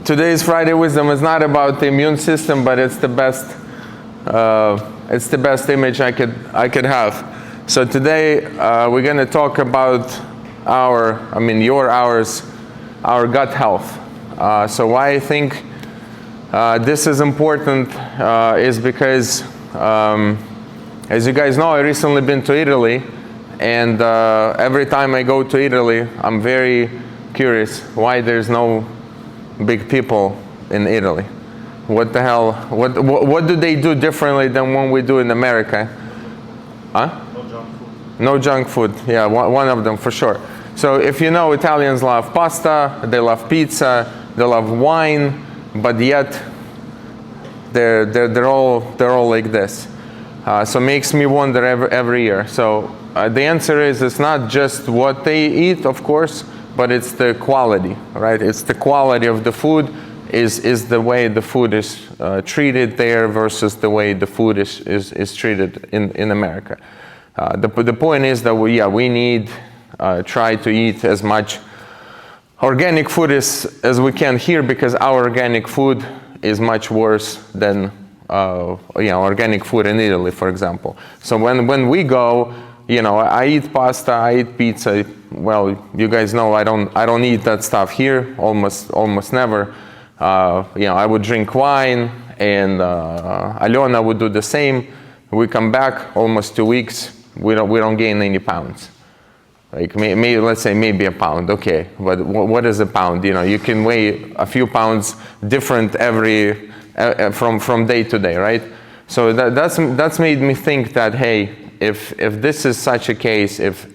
today's Friday Wisdom is not about the immune system, but it's the best image I could have. So today we're going to talk about our gut health. So why I think this is important is because, as you guys know, I recently been to Italy, and every time I go to Italy, I'm very curious why there's no big people in Italy. What the hell? What do they do differently than what we do in America? Huh? No junk food. No junk food. Yeah, one of them for sure. So if you know, Italians love pasta, they love pizza, they love wine, but yet they're all like this. So it makes me wonder every year. So the answer is, it's not just what they eat, of course, but it's the quality, right? It's the quality of the food, is the way the food is treated there versus the way the food is treated in America. The point is that we need try to eat as much organic food as we can here, because our organic food is much worse than organic food in Italy, for example. So when we go, I eat pasta, I eat pizza. Well, you guys know I don't eat that stuff here, almost never. I would drink wine, and Alyona would do the same. We come back almost 2 weeks, we don't gain any pounds. Like maybe, let's say maybe a pound, okay. But what is a pound? You can weigh a few pounds different from day to day, right? So that's made me think that, hey, if this is such a case, even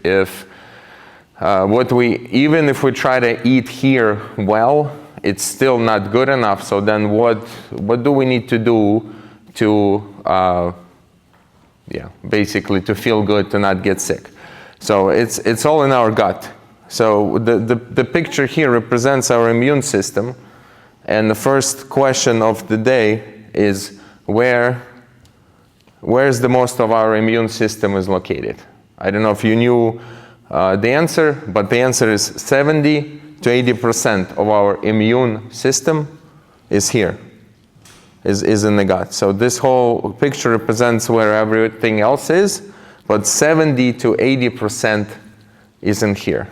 if we try to eat here well, it's still not good enough. So then what do we need to do to basically to feel good, to not get sick? So it's all in our gut. So the picture here represents our immune system, and the first question of the day is where's the most of our immune system is located? I don't know if you knew the answer, but the answer is 70 to 80% of our immune system is here, is in the gut. So this whole picture represents where everything else is, but 70 to 80% isn't here.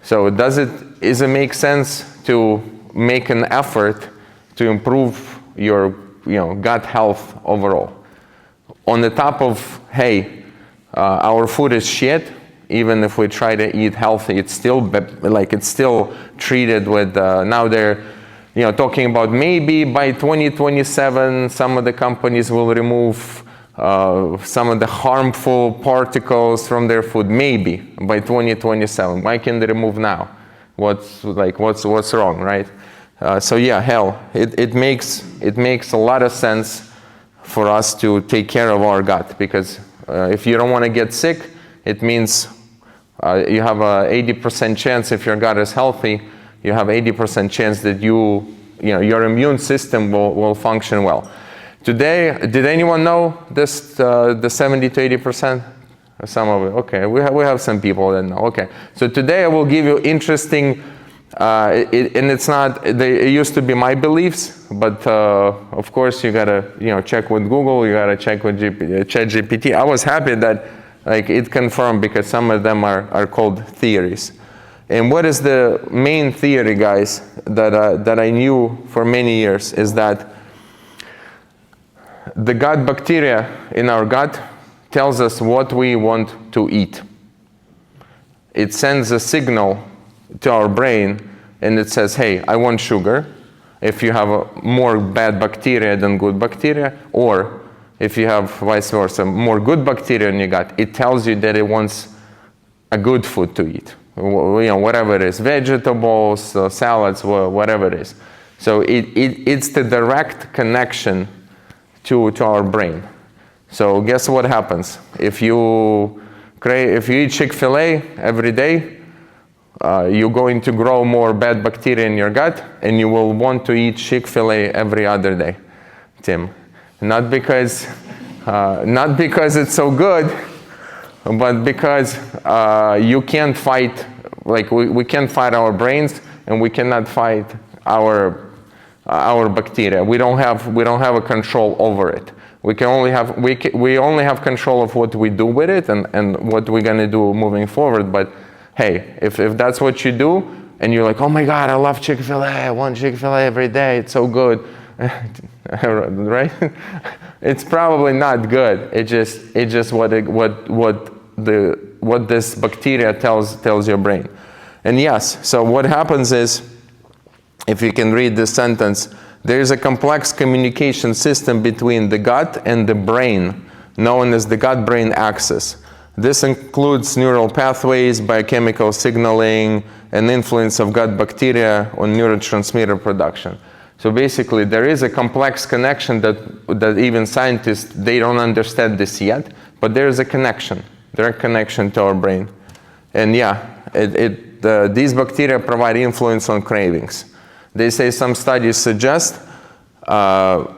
So does it make sense to make an effort to improve your gut health overall? On the top of, hey, our food is shit. Even if we try to eat healthy, it's still treated with. Now they're, talking about maybe by 2027, some of the companies will remove some of the harmful particles from their food. Maybe by 2027. Why can't they remove now? What's wrong, right? It makes a lot of sense for us to take care of our gut, because if you don't want to get sick, it means you have a 80% chance, if your gut is healthy, you have 80% chance that your immune system will function well. Today, did anyone know this, the 70 to 80%? Some of it, okay. We have some people that know, okay. So today I will give you interesting, and it's not, it used to be my beliefs, but of course you gotta check with Google, you gotta check with ChatGPT. I was happy that it confirmed, because some of them are called theories. And what is the main theory, guys, that I knew for many years, is that the gut bacteria in our gut tells us what we want to eat. It sends a signal to our brain, and it says, hey, I want sugar. If you have more bad bacteria than good bacteria, or if you have vice versa, more good bacteria in your gut, it tells you that it wants a good food to eat. Whatever it is, vegetables, salads, whatever it is. So it's the direct connection to our brain. So guess what happens? If you eat Chick-fil-A every day, you're going to grow more bad bacteria in your gut, and you will want to eat Chick-fil-A every other day, Tim. Not because it's so good, but because you can't fight, we can't fight our brains, and we cannot fight our bacteria. We don't have a control over it. We only have control of what we do with it and what we're gonna do moving forward. But hey, if that's what you do, and you're like, oh my God, I love Chick-fil-A, I want Chick-fil-A every day, it's so good, right? It's probably not good. It's just what this bacteria tells your brain. And yes, so what happens is, if you can read this sentence, there is a complex communication system between the gut and the brain, known as the gut-brain axis. This includes neural pathways, biochemical signaling, and influence of gut bacteria on neurotransmitter production. So basically, there is a complex connection that even scientists, they don't understand this yet, but there is a connection, direct connection to our brain. And yeah, these bacteria provide influence on cravings. They say some studies suggest, I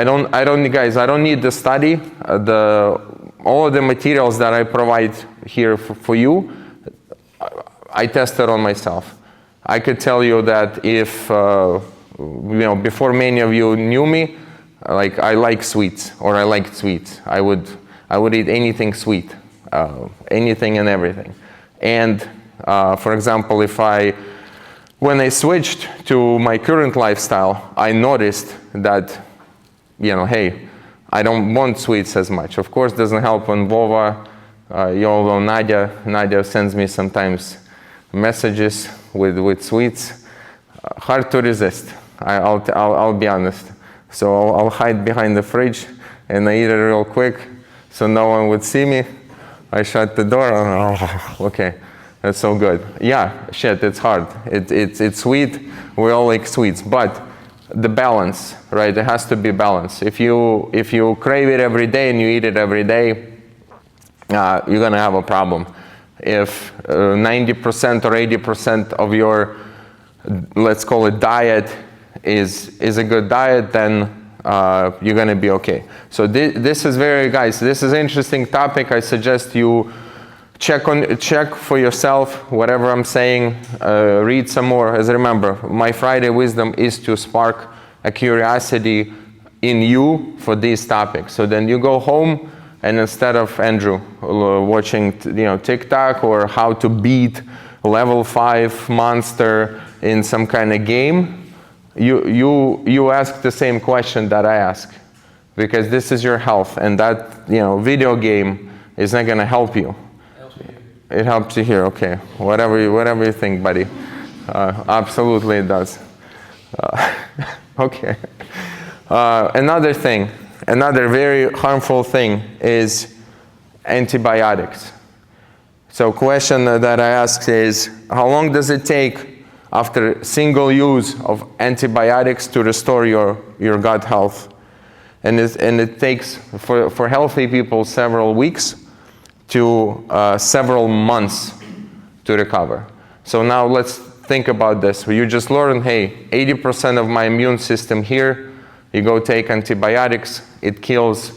don't need the study. All of the materials that I provide here for you, I tested on myself. I could tell you that if, before many of you knew me, like I like sweets, or I liked sweets. I would eat anything sweet, anything and everything. And for example, when I switched to my current lifestyle, I noticed that, hey, I don't want sweets as much. Of course, it doesn't help on Vova. You all know Nadia sends me sometimes messages with sweets. Hard to resist. I'll be honest. So I'll hide behind the fridge and I eat it real quick so no one would see me. I shut the door. Okay. That's so good. Yeah, shit, it's hard. It's sweet. We all like sweets, but the balance, right? It has to be balanced. If you crave it every day and you eat it every day, you're gonna have a problem. If 90% or 80% of your, let's call it diet, is a good diet, then you're gonna be okay. So this is guys, this is an interesting topic. I suggest you check for yourself whatever I'm saying, read some more. As remember, my Friday wisdom is to spark a curiosity in you for these topics. So then you go home and instead of Andrew watching TikTok or how to beat level 5 monster in some kind of game, you ask the same question that I ask, because this is your health, and that video game is not going to help you. It helps you here, okay. Whatever you think, buddy. Absolutely it does. Okay. Another very harmful thing is antibiotics. So question that I ask is, how long does it take after single use of antibiotics to restore your gut health? And it takes, for healthy people, several weeks to several months to recover. So now let's think about this. You just learned, hey, 80% of my immune system here, you go take antibiotics, it kills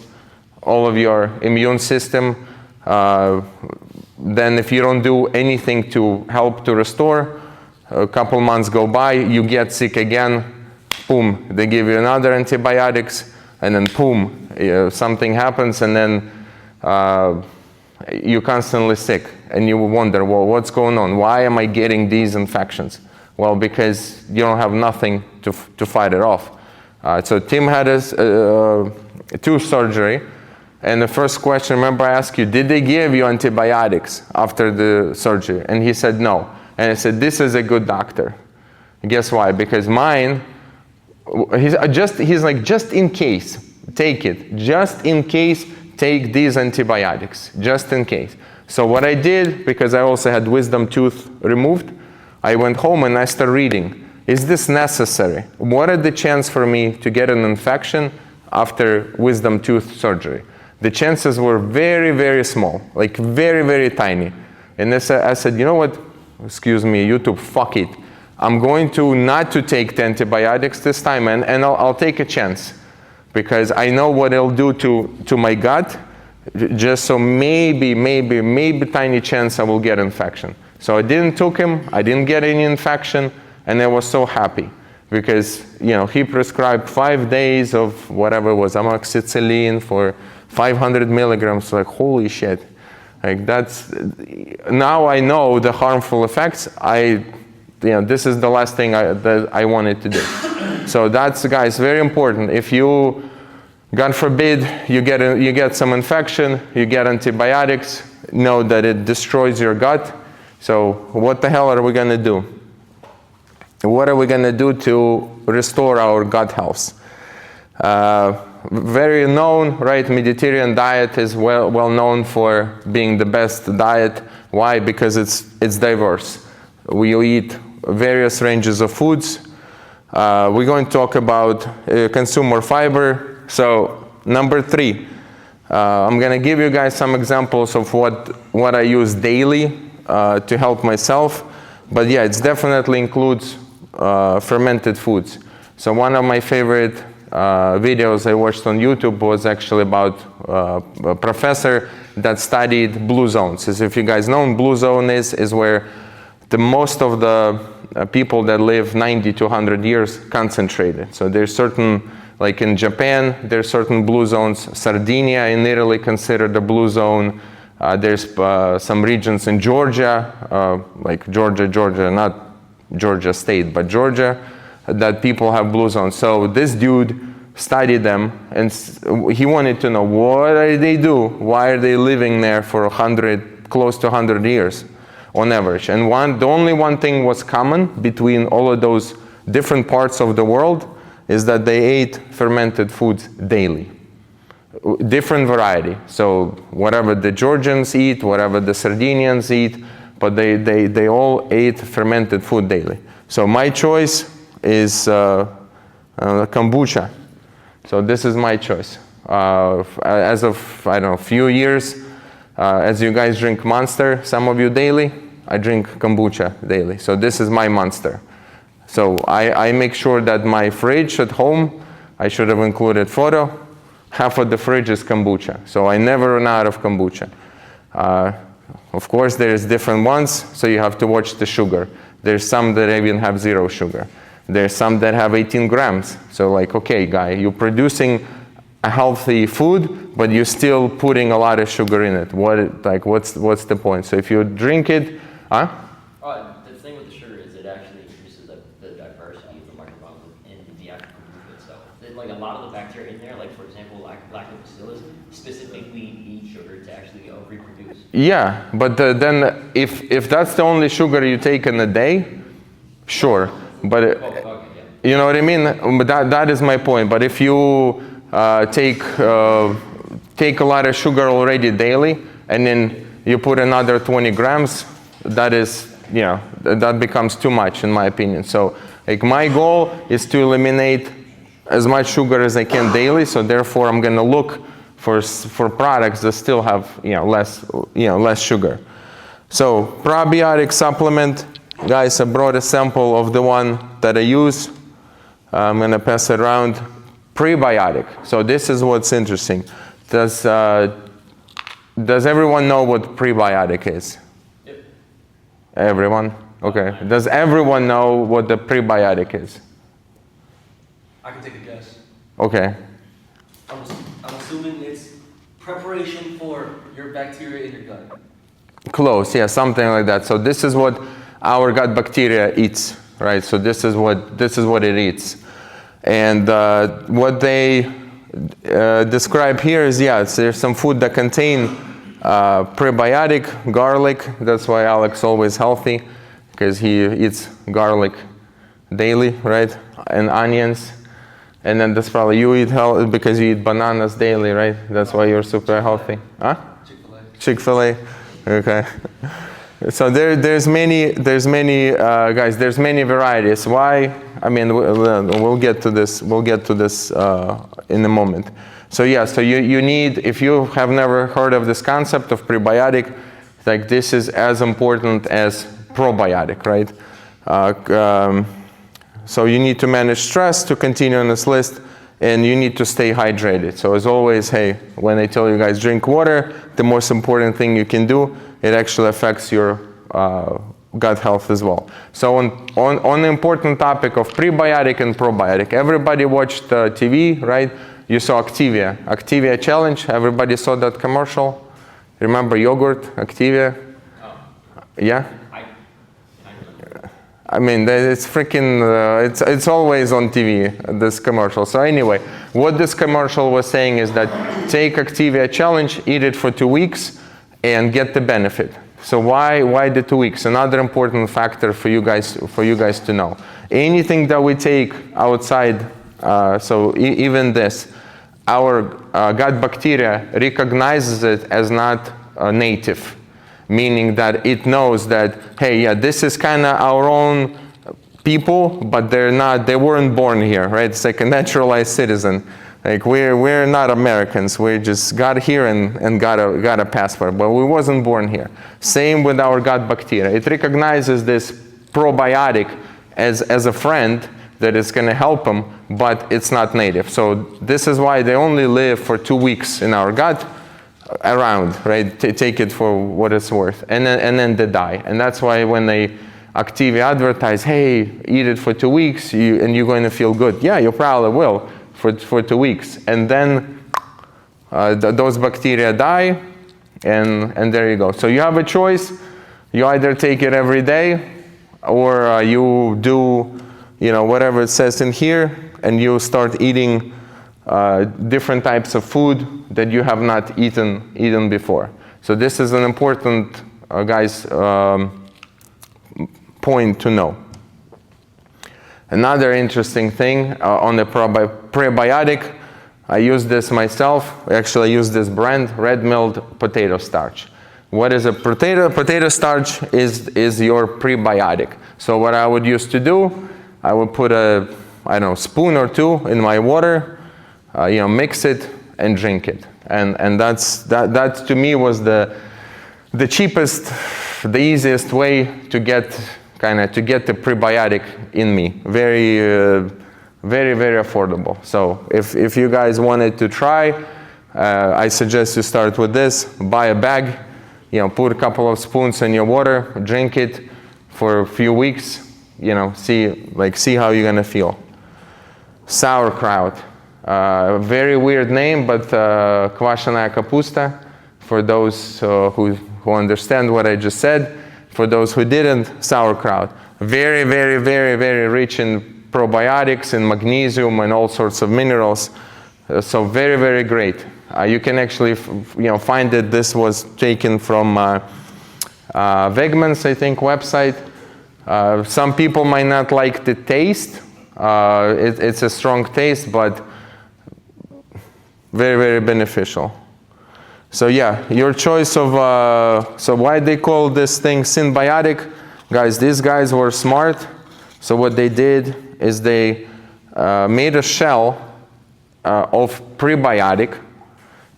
all of your immune system. Then if you don't do anything to help to restore, a couple months go by, you get sick again, boom, they give you another antibiotics, and then boom, something happens, and then you're constantly sick, and you wonder, well, what's going on? Why am I getting these infections? Well, because you don't have nothing to fight it off. So Tim had his tooth surgery, and the first question, remember I asked you, did they give you antibiotics after the surgery? And he said no. And I said, this is a good doctor. Guess why? Because mine, he's like, just in case, take it. Just in case, take these antibiotics, just in case. So what I did, because I also had wisdom tooth removed, I went home and I started reading. Is this necessary? What are the chances for me to get an infection after wisdom tooth surgery? The chances were very, very small, like very, very tiny. And I said, you know what? Excuse me, YouTube, fuck it. I'm going to not to take the antibiotics this time, and I'll take a chance. Because I know what it'll do to my gut, just so maybe tiny chance I will get infection. So I didn't took him, I didn't get any infection, and I was so happy. because, you know, he prescribed 5 days of whatever it was, amoxicillin for 500 milligrams. Like, holy shit. Like, that's, now I know the harmful effects. This is the last thing that I wanted to do. So that's, guys, very important. If you, God forbid, you get some infection, you get antibiotics, know that it destroys your gut. So what the hell are we going to do? What are we going to do to restore our gut health? Very known, right? Mediterranean diet is well known for being the best diet. Why? Because it's diverse. We eat various ranges of foods. We're going to talk about consume more fiber. So number 3, I'm going to give you guys some examples of what I use daily to help myself. But yeah, it definitely includes fermented foods. So one of my favorite videos I watched on YouTube was actually about a professor that studied blue zones. As if you guys know, blue zone is where the most of the people that live 90 to 100 years concentrated. So there's certain, like in Japan, there's certain blue zones. Sardinia in Italy considered a blue zone. There's some regions in Georgia, like Georgia, not Georgia State, but Georgia, that people have blue zones. So this dude studied them, and he wanted to know, what do they do? Why are they living there for close to 100 years on average? And the only one thing was common between all of those different parts of the world is that they ate fermented foods daily. Different variety. So whatever the Georgians eat, whatever the Sardinians eat, but they all ate fermented food daily. So my choice is kombucha. So this is my choice. As of, I don't know, few years, as you guys drink Monster, some of you daily, I drink kombucha daily. So this is my Monster. So I make sure that my fridge at home, I should have included photo, half of the fridge is kombucha. So I never run out of kombucha. Of course, there's different ones, so you have to watch the sugar. There's some that even have 0 sugar. There's some that have 18 grams. So like, okay, guy, you're producing a healthy food, but you're still putting a lot of sugar in it. What's the point? So if you drink it, The thing with the sugar is it actually increases the diversity of the microbiome in the actual food itself. Like a lot of the bacteria in there, like for example, lactobacillus, specifically need sugar to actually reproduce. Yeah, but then if that's the only sugar you take in a day, sure. But you know what I mean? But that is my point. But if you take a lot of sugar already daily, and then you put another 20 grams, that is, that becomes too much in my opinion. So like my goal is to eliminate as much sugar as I can daily. So therefore I'm going to look for products that still have less sugar. So probiotic supplement, guys, I brought a sample of the one that I use. I'm going to pass it around. Prebiotic. So this is what's interesting. Does everyone know what prebiotic is? Yep. Everyone? Okay. Does everyone know what the prebiotic is? I can take a guess. Okay. I'm assuming it's preparation for your bacteria in your gut. Close, yeah, something like that. So this is what our gut bacteria eats, right? So this is what it eats. And what they describe here is, there's some food that contain prebiotic, garlic. That's why Alek's always healthy, because he eats garlic daily, right? And onions. And then that's probably you eat healthy because you eat bananas daily, right? That's why you're super healthy. Huh? Chick-fil-A. Okay. So there's many guys. There's many varieties. Why? I mean, we'll get to this. We'll get to this in a moment. So yeah. So you need, if you have never heard of this concept of prebiotic, like this is as important as probiotic, right? So you need to manage stress to continue on this list, and you need to stay hydrated. So as always, hey, when I tell you guys drink water, the most important thing you can do, it actually affects your gut health as well. So on the important topic of prebiotic and probiotic, everybody watched TV, right? You saw Activia challenge. Everybody saw that commercial. Remember yogurt, Activia? Oh. Yeah. I mean, it's freaking, it's always on TV, this commercial. So anyway, what this commercial was saying is that take Activia challenge, eat it for 2 weeks, and get the benefit. So why the 2 weeks? Another important factor for you guys to know. Anything that we take outside, even this, our gut bacteria recognizes it as not native. Meaning that it knows that, hey, yeah, this is kind of our own people, but they weren't born here, right? It's like a naturalized citizen. Like we're not Americans. We just got here and got a passport, but we wasn't born here. Same with our gut bacteria. It recognizes this probiotic as a friend that is going to help them, but it's not native. So this is why they only live for 2 weeks in our gut. Around, right? Take it for what it's worth, and then they die. And that's why when they Activia advertise, hey, eat it for 2 weeks, and you're going to feel good. Yeah, you probably will for 2 weeks, and then those bacteria die, and there you go. So you have a choice. You either take it every day, or you do, whatever it says in here, and you start eating different types of food that you have not eaten before. So this is an important, guys, point to know. Another interesting thing on the prebiotic, I use this myself. I actually use this brand, red milled potato starch. What is a potato starch is your prebiotic. So what I would used to do, I would put a spoon or 2 in my water, mix it and drink it, and that to me was the cheapest, the easiest way to get the prebiotic in me. Very, very affordable. So if you guys wanted to try, I suggest you start with this. Buy a bag, put a couple of spoons in your water, drink it for a few weeks. See how you're gonna feel. Sauerkraut. Very weird name, but kvashenaya kapusta, for those who understand what I just said. For those who didn't, sauerkraut. Very, very, very, very rich in probiotics and magnesium and all sorts of minerals. So very, very great. You can actually find that this was taken from Wegmans, I think, website. Some people might not like the taste. It's a strong taste, but very, very beneficial. So yeah, your choice of, so why they call this thing symbiotic? Guys, these guys were smart. So what they did is they made a shell of prebiotic,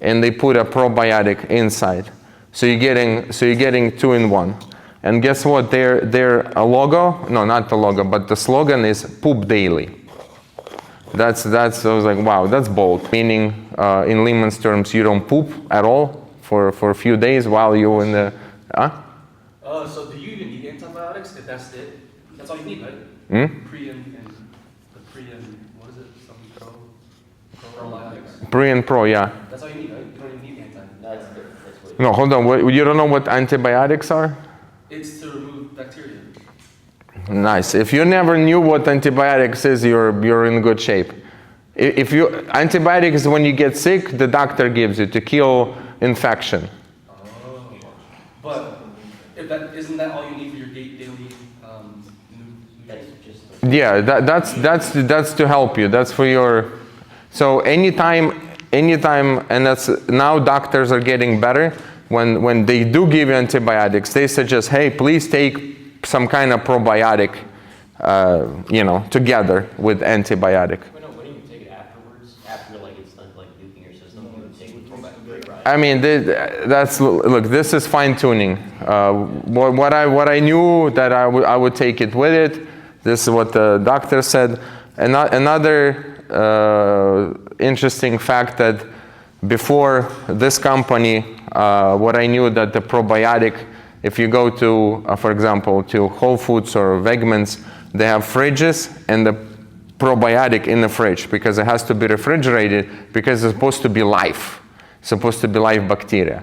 and they put a probiotic inside. So you're getting 2 in 1. And guess what? Their logo, no, not the logo, but the slogan is "Poop Daily." I was like, wow, that's bold. Meaning, in layman's terms, you don't poop at all for a few days while you're in the, So do you even need antibiotics if that's it? That's all you need, right? Pre and what is it? Something probiotics. Pre and pro, yeah. That's all you need, right? You don't even need antibiotics. That's what No, hold on. You don't know what antibiotics are? It's to remove bacteria. Nice. If you never knew what antibiotics is, you're in good shape. Antibiotics is when you get sick, the doctor gives you to kill infection. Oh. But isn't that all you need for your daily that's just Yeah, that's to help you. That's for your. So anytime, and that's now doctors are getting better. When they do give you antibiotics, they suggest, hey, please take some kind of probiotic, together with antibiotic. When you take it afterwards, after it's done nuking your system, you would take it with probiotic. I mean, look, this is fine tuning. What I knew that I would take it with it. This is what the doctor said. Another interesting fact that before this company, what I knew that the probiotic If you go to, for example, to Whole Foods or Wegmans, they have fridges and the probiotic in the fridge because it has to be refrigerated because it's supposed to be live. It's supposed to be live bacteria.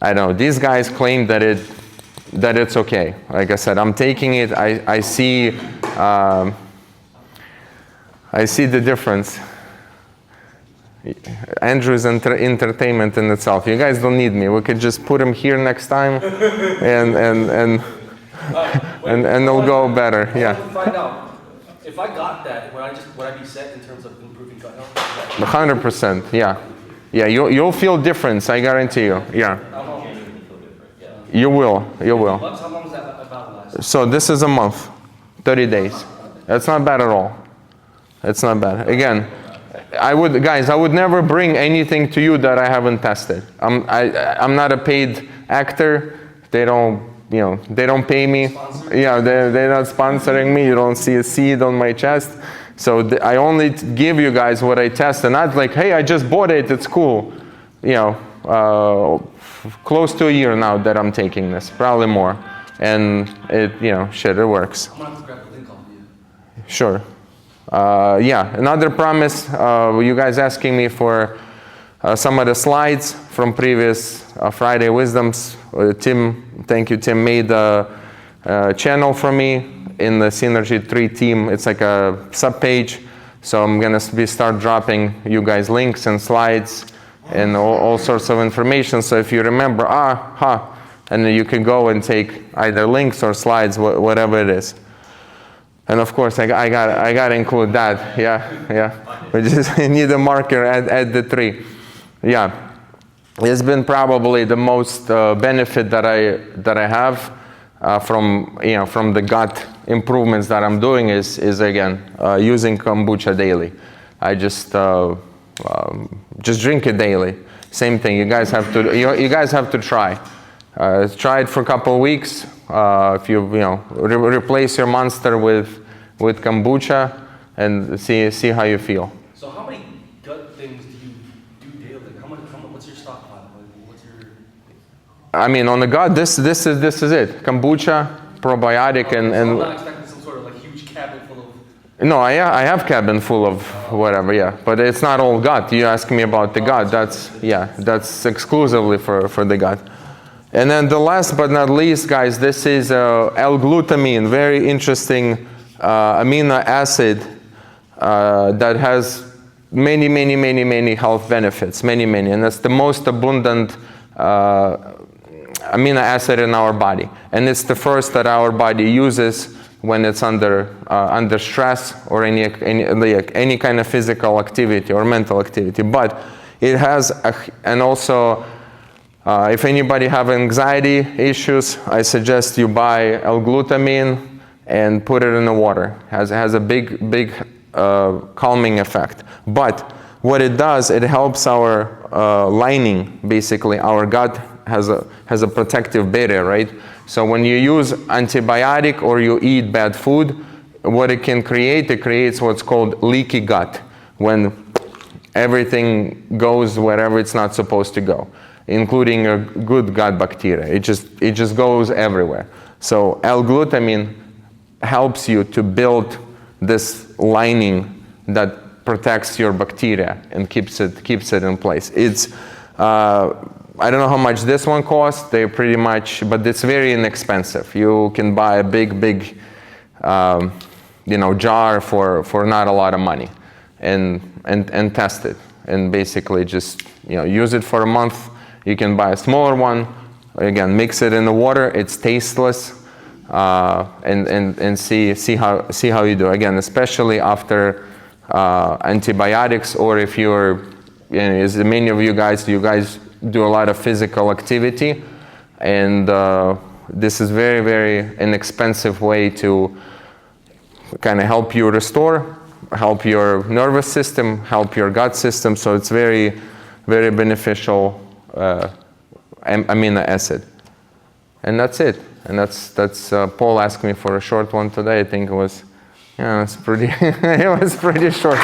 I know, these guys claim that it's okay. Like I said, I'm taking it, I see the difference. Andrew's entertainment in itself. You guys don't need me. We could just put him here next time and it'll go better. Yeah. Find out if I got that, would I be set in terms of improving gut health? 100%. Yeah. Yeah. You'll feel difference. I guarantee you. Yeah. You will. You will. How long is that about last? So this is a month, 30 days. That's not bad at all. It's not bad. Again, I would never bring anything to you that I haven't tested. I'm not a paid actor. They don't pay me. Yeah, they're not sponsoring me. You don't see a seed on my chest. So I only give you guys what I test, and not like, hey, I just bought it. It's cool. Close to a year now that I'm taking this, probably more, and it works. I'm gonna have to grab the link off you. Sure. Yeah, another promise, you guys asking me for some of the slides from previous Friday Wisdoms. Tim, thank you, Tim made a channel for me in the Synergy 3 team. It's like a sub-page, so I'm gonna start dropping you guys links and slides and all sorts of information. So if you remember, and then you can go and take either links or slides, whatever it is. And of course, I got to include that. Yeah. We just need a marker at the 3. Yeah. It's been probably the most benefit that I have from the gut improvements that I'm doing is again using kombucha daily. I just drink it daily. Same thing. You guys have to try. Try it for a couple of weeks. If you replace your Monster with kombucha and see how you feel. So how many gut things do you do daily? What's your stockpile? What's your? I mean, on the gut, this is it. Kombucha, probiotic, and. I'm not expecting some sort of like huge cabinet full of. No, I have cabin full of whatever, yeah. But it's not all gut. You ask me about the gut. That's exclusively for the gut. And then the last but not least, guys, this is L-glutamine, very interesting amino acid that has many health benefits, many, and that's the most abundant amino acid in our body. And it's the first that our body uses when it's under stress or any kind of physical activity or mental activity. But it has, and also, if anybody have anxiety issues, I suggest you buy L-glutamine and put it in the water. It has a big calming effect. But what it does, it helps our lining, basically. Our gut has a protective barrier, right? So when you use antibiotic or you eat bad food, what it can create, it creates what's called leaky gut, when everything goes wherever it's not supposed to go, including a good gut bacteria. It just goes everywhere. So L-glutamine helps you to build this lining that protects your bacteria and keeps it in place. It's I don't know how much this one costs. They're pretty much, but it's very inexpensive. You can buy a big jar for not a lot of money, and test it, and basically just use it for a month. You can buy a smaller one. Again, mix it in the water. It's tasteless, and see how you do. Again, especially after antibiotics, or if you're, as many of you guys do a lot of physical activity, and this is very inexpensive way to kind of help you restore, help your nervous system, help your gut system. So it's very beneficial amino acid. And that's it. And that's Paul asked me for a short one today. I think it was, it's pretty it was pretty short.